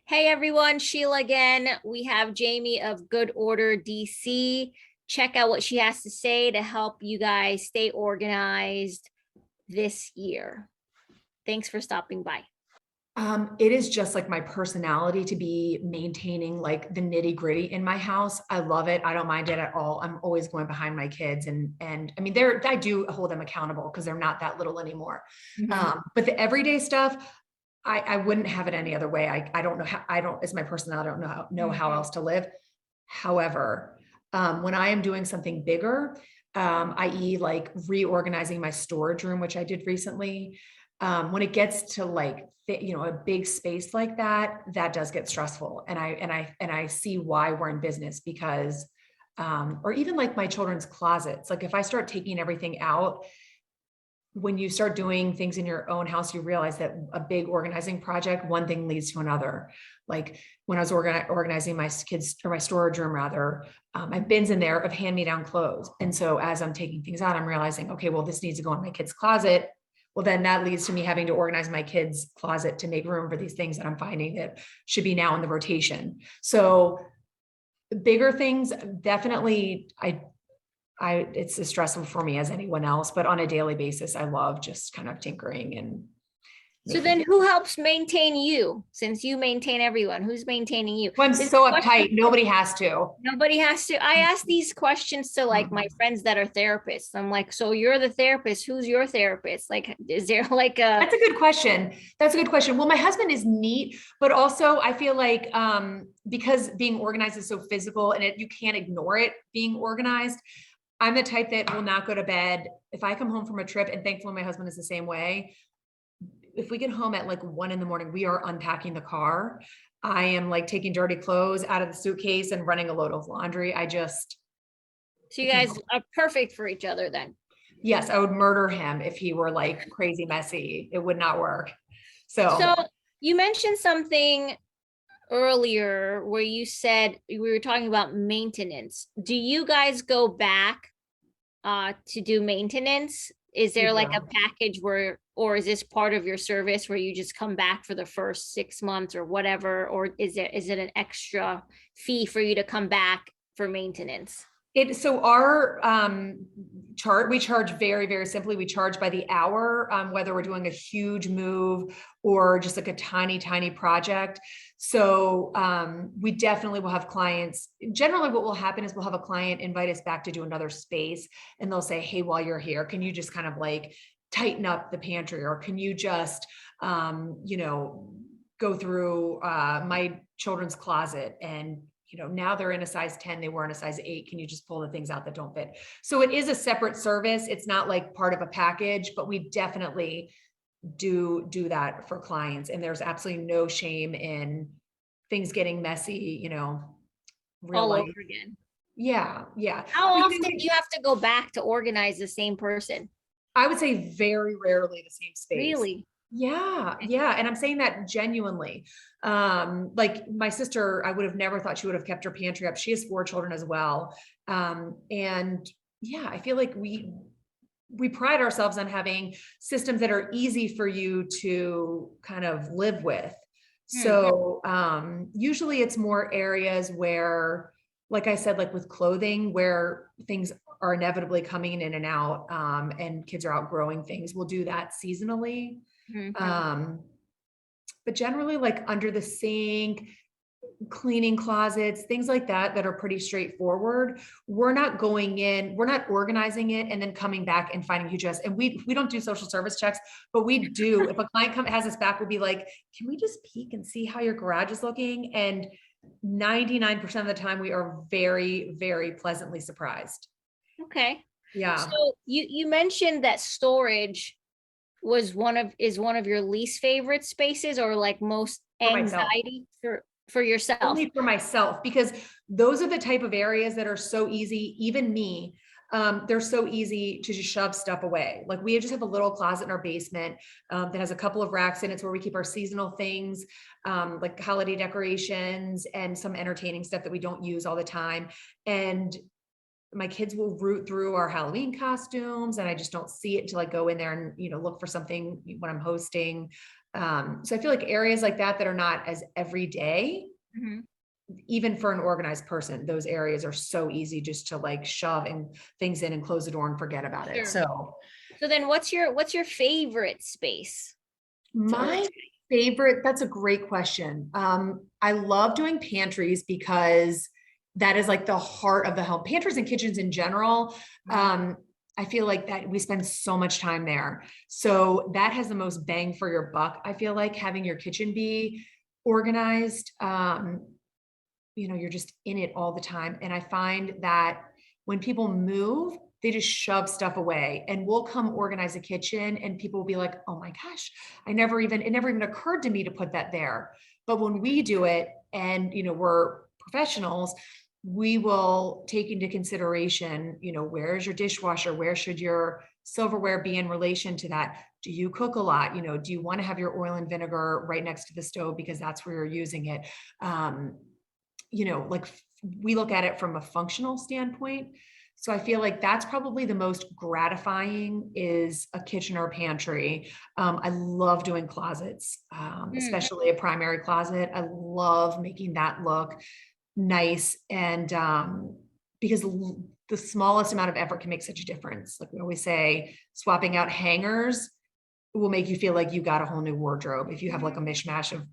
Hey everyone, Sheila again. We have Jaime of GoodOrderDC. Check out what she has to say to help you guys stay organized this year. Thanks for stopping by. It is just like my personality to be maintaining like the nitty gritty in my house. I love it. I don't mind it at all. I'm always going behind my kids and I mean, I do hold them accountable because they're not that little anymore. But the everyday stuff, I wouldn't have it any other way. I don't know how, it's my personality. I don't know how else to live. However, when I am doing something bigger, i.e. like reorganizing my storage room, which I did recently, when it gets to like, a big space like that, that does get stressful. And I see why we're in business because, or even like my children's closets, like if I start taking everything out, when you start doing things in your own house, you realize that a big organizing project, one thing leads to another. Like when I was organizing my kids or my storage room rather, I have bins in there of hand-me-down clothes. And so as I'm taking things out, I'm realizing, okay, well, this needs to go in my kid's closet. Well, then that leads to me having to organize my kids' closet to make room for these things that I'm finding that should be now in the rotation. So bigger things, definitely, it's as stressful for me as anyone else, but on a daily basis, I love just kind of tinkering and. So then who helps maintain you? Since you maintain everyone, who's maintaining you? Well, I'm so uptight. Nobody has to. Nobody has to. I ask these questions to like my friends that are therapists. I'm like, so you're the therapist. Who's your therapist? Like, is there like a. That's a good question. That's a good question. Well, my husband is neat, but also I feel like because being organized is so physical and you can't ignore it being organized. I'm the type that will not go to bed. If I come home from a trip, and thankfully my husband is the same way, if we get home at like 1 a.m, we are unpacking the car. I am like taking dirty clothes out of the suitcase and running a load of laundry. So you guys are perfect for each other then. Yes, I would murder him if he were like crazy messy. It would not work. So you mentioned something earlier where you said we were talking about maintenance. Do you guys go back to do maintenance? Is there like a package or is this part of your service where you just come back for the first 6 months or whatever? Or is it an extra fee for you to come back for maintenance? So our we charge very, very simply. We charge by the hour, whether we're doing a huge move or just like a tiny, tiny project. So we definitely will have clients. Generally, what will happen is we'll have a client invite us back to do another space, and they'll say, "Hey, while you're here, can you just kind of like tighten up the pantry, or can you just, go through my children's closet and." Now they're in a size 10, they were in a size 8. Can you just pull the things out that don't fit? So it is a separate service. It's not like part of a package, but we definitely do that for clients. And there's absolutely no shame in things getting messy, real all life. over again. Yeah. Yeah. How often do you have to go back to organize the same person? I would say very rarely the same space. Really? Yeah. And I'm saying that genuinely. Like my sister, I would have never thought she would have kept her pantry up. She has 4 children as well. And yeah, I feel like we pride ourselves on having systems that are easy for you to kind of live with. So usually it's more areas where, like I said, like with clothing, where things are inevitably coming in and out, and kids are outgrowing things, we'll do that seasonally. But generally like under the sink, cleaning closets, things like that are pretty straightforward. We're not organizing it and then coming back and finding huge mess. And we don't do social service checks, but we do. If a client has us back, we'll be like, can we just peek and see how your garage is looking? And 99% of the time we are very, very pleasantly surprised. Okay. Yeah. So you mentioned that storage is one of your least favorite spaces, or like most anxiety for yourself? Only for myself, because those are the type of areas that are so easy, even me, they're so easy to just shove stuff away. Like we just have a little closet in our basement that has a couple of racks in it. It's where we keep our seasonal things, like holiday decorations and some entertaining stuff that we don't use all the time. And my kids will root through our Halloween costumes, and I just don't see it until I go in there and, look for something when I'm hosting. So I feel like areas like that are not as everyday, Mhm. even for an organized person, those areas are so easy just to like shove and things in and close the door and forget about it. Sure. So So then what's your favorite space to my organize? favorite, that's a great question. I love doing pantries because that is like the heart of the home. Pantries and kitchens in general. I feel like that we spend so much time there. So that has the most bang for your buck. I feel like having your kitchen be organized. You're just in it all the time. And I find that when people move, they just shove stuff away, and we'll come organize a kitchen and people will be like, oh my gosh, it never even occurred to me to put that there. But when we do it and, we're professionals, we will take into consideration, where's your dishwasher? Where should your silverware be in relation to that? Do you cook a lot? Do you want to have your oil and vinegar right next to the stove because that's where you're using it? Like we look at it from a functional standpoint. So I feel like that's probably the most gratifying is a kitchen or pantry. I love doing closets, especially a primary closet. I love making that look nice. And because the smallest amount of effort can make such a difference. Like we always say, swapping out hangers will make you feel like you got a whole new wardrobe if you have like a mishmash of,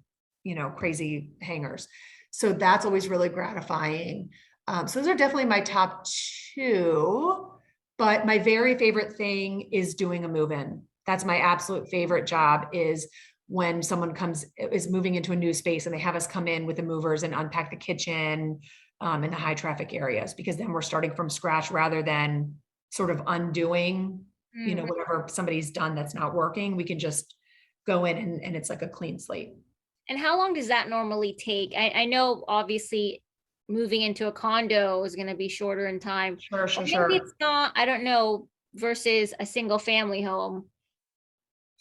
crazy hangers. So that's always really gratifying. So those are definitely my top two, but my very favorite thing is doing a move-in. That's my absolute favorite job, is when someone is moving into a new space and they have us come in with the movers and unpack the kitchen in the high traffic areas, because then we're starting from scratch rather than sort of undoing, whatever somebody's done that's not working. We can just go in and it's like a clean slate. And how long does that normally take? I know obviously moving into a condo is going to be shorter in time. Sure, Or sure, maybe sure. it's not, I don't know, versus a single family home.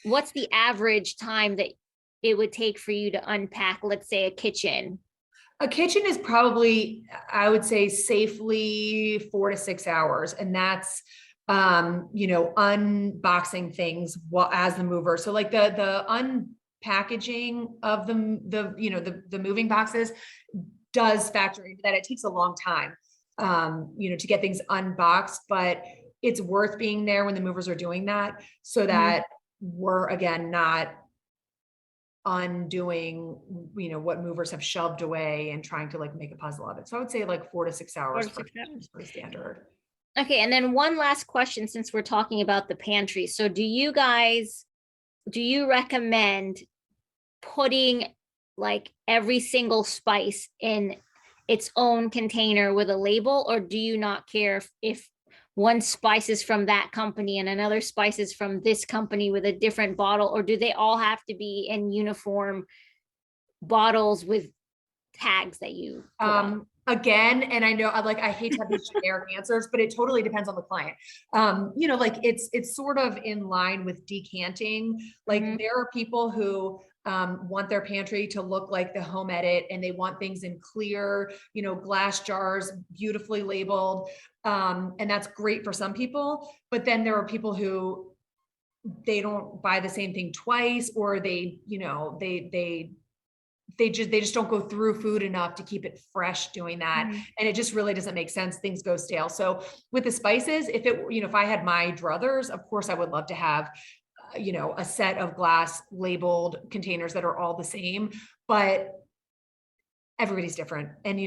What's the average time that it would take for you to unpack, let's say, a kitchen? A kitchen is probably, I would say, safely 4 to 6 hours. And that's, unboxing things as the mover. So like the unpackaging of the moving boxes does factor into that. It takes a long time, to get things unboxed, but it's worth being there when the movers are doing that, so that we're, again, not undoing, what movers have shoved away and trying to like make a puzzle of it. So I would say like 4 to 6 hours 4 to 6 hours. is pretty standard. Okay, and then one last question, since we're talking about the pantry. So do you recommend putting like every single spice in its own container with a label, or do you not care if one spice is from that company and another spice is from this company with a different bottle, or do they all have to be in uniform bottles with tags that you put on? Again, and I know I hate to have these generic answers, but it totally depends on the client. Like it's sort of in line with decanting. Like there are people who want their pantry to look like the home edit, and they want things in clear, glass jars, beautifully labeled. And that's great for some people, but then there are people who they don't buy the same thing twice, or they just don't go through food enough to keep it fresh doing that. And it just really doesn't make sense. Things go stale. So with the spices, if I had my druthers, of course I would love to have, a set of glass labeled containers that are all the same, but everybody's different. And,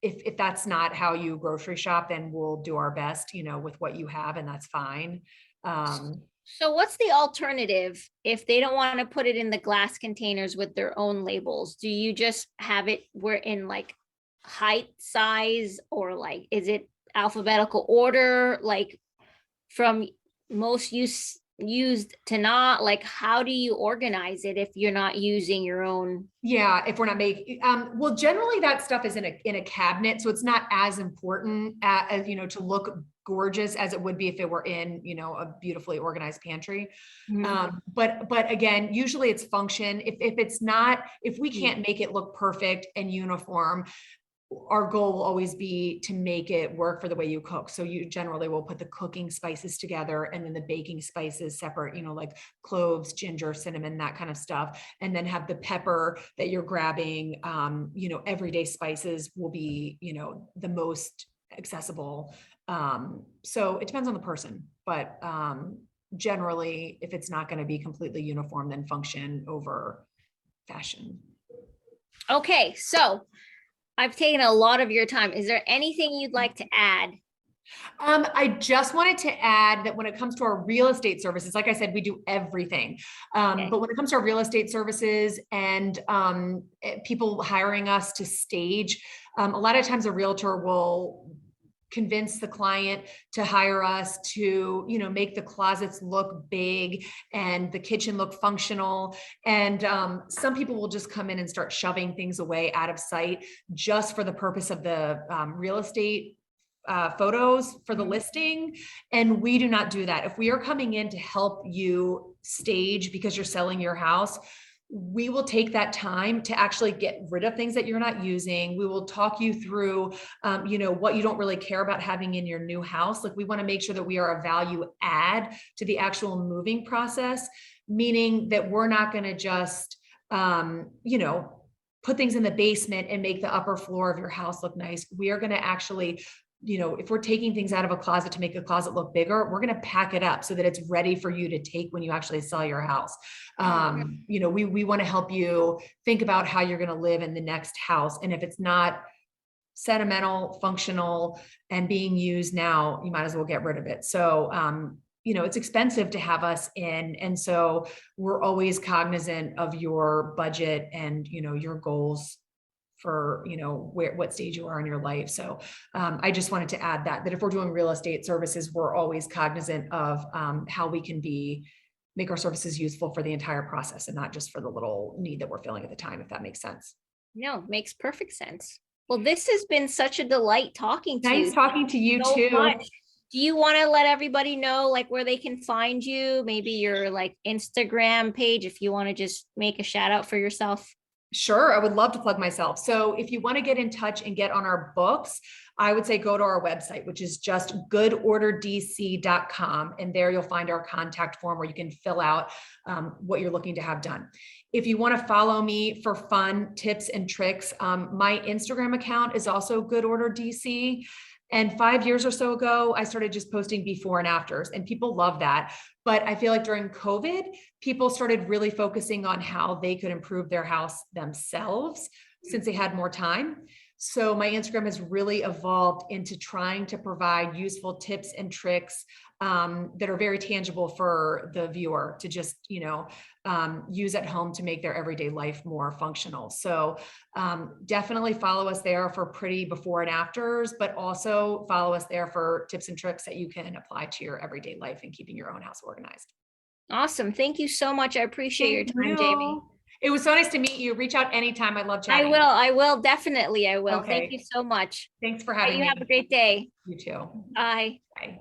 if that's not how you grocery shop, then we'll do our best, with what you have, and that's fine. So what's the alternative if they don't want to put it in the glass containers with their own labels? Do you just have it where in like height, size, or like is it alphabetical order, like from most used to not? Like how do you organize it if you're not using your own? Yeah, if we're not making, well, generally that stuff is in a cabinet, so it's not as important as, to look gorgeous as it would be if it were in, a beautifully organized pantry. But again, usually it's function. If we can't make it look perfect and uniform, our goal will always be to make it work for the way you cook. So you generally will put the cooking spices together and then the baking spices separate, you know, like cloves, ginger, cinnamon, that kind of stuff. And then have the pepper that you're grabbing, you know, everyday spices will be, you know, the most accessible. So it depends on the person, but generally, if it's not going to be completely uniform, then function over fashion. Okay, so I've taken a lot of your time. Is there anything you'd like to add? I just wanted to add that when it comes to our real estate services, like I said, we do everything. Okay. But when it comes to our real estate services and people hiring us to stage, a lot of times a realtor will convince the client to hire us to, you know, make the closets look big and the kitchen look functional. And some people will just come in and start shoving things away out of sight just for the purpose of the real estate photos for the listing. And we do not do that. If we are coming in to help you stage because you're selling your house, we will take that time to actually get rid of things that you're not using. We will talk you through, you know, what you don't really care about having in your new house. Like, we want to make sure that we are a value add to the actual moving process, meaning that we're not going to just, you know, put things in the basement and make the upper floor of your house look nice. We are going to actually, you know, if we're taking things out of a closet to make a closet look bigger, we're going to pack it up so that it's ready for you to take when you actually sell your house. You know, we want to help you think about how you're going to live in the next house. And if it's not sentimental, functional, and being used now, you might as well get rid of it. So, you know, it's expensive to have us in. And so we're always cognizant of your budget and, you know, your goals for, you know, what stage you are in your life. So I just wanted to add that if we're doing real estate services, we're always cognizant of how we can make our services useful for the entire process and not just for the little need that we're filling at the time, if that makes sense. No, makes perfect sense. Well, this has been such a delight talking to you. Nice talking to you so too. much. Do you want to let everybody know like where they can find you? Maybe your like Instagram page, if you want to just make a shout out for yourself. Sure, I would love to plug myself. So if you want to get in touch and get on our books, I would say go to our website, which is just GoodOrderDC.com. And there you'll find our contact form where you can fill out what you're looking to have done. If you want to follow me for fun tips and tricks, my Instagram account is also GoodOrderDC. And 5 years or so ago, I started just posting before and afters, and people love that. But I feel like during COVID, people started really focusing on how they could improve their house themselves since they had more time. So my Instagram has really evolved into trying to provide useful tips and tricks that are very tangible for the viewer to just, you know, use at home to make their everyday life more functional. So definitely follow us there for pretty before and afters, but also follow us there for tips and tricks that you can apply to your everyday life and keeping your own house organized. Awesome. Thank you so much. I appreciate your time, Jamie. It was so nice to meet you. Reach out anytime. I love chatting. I will. Definitely. I will. Okay. Thank you so much. Thanks for having me. You have a great day. You too. Bye. Bye.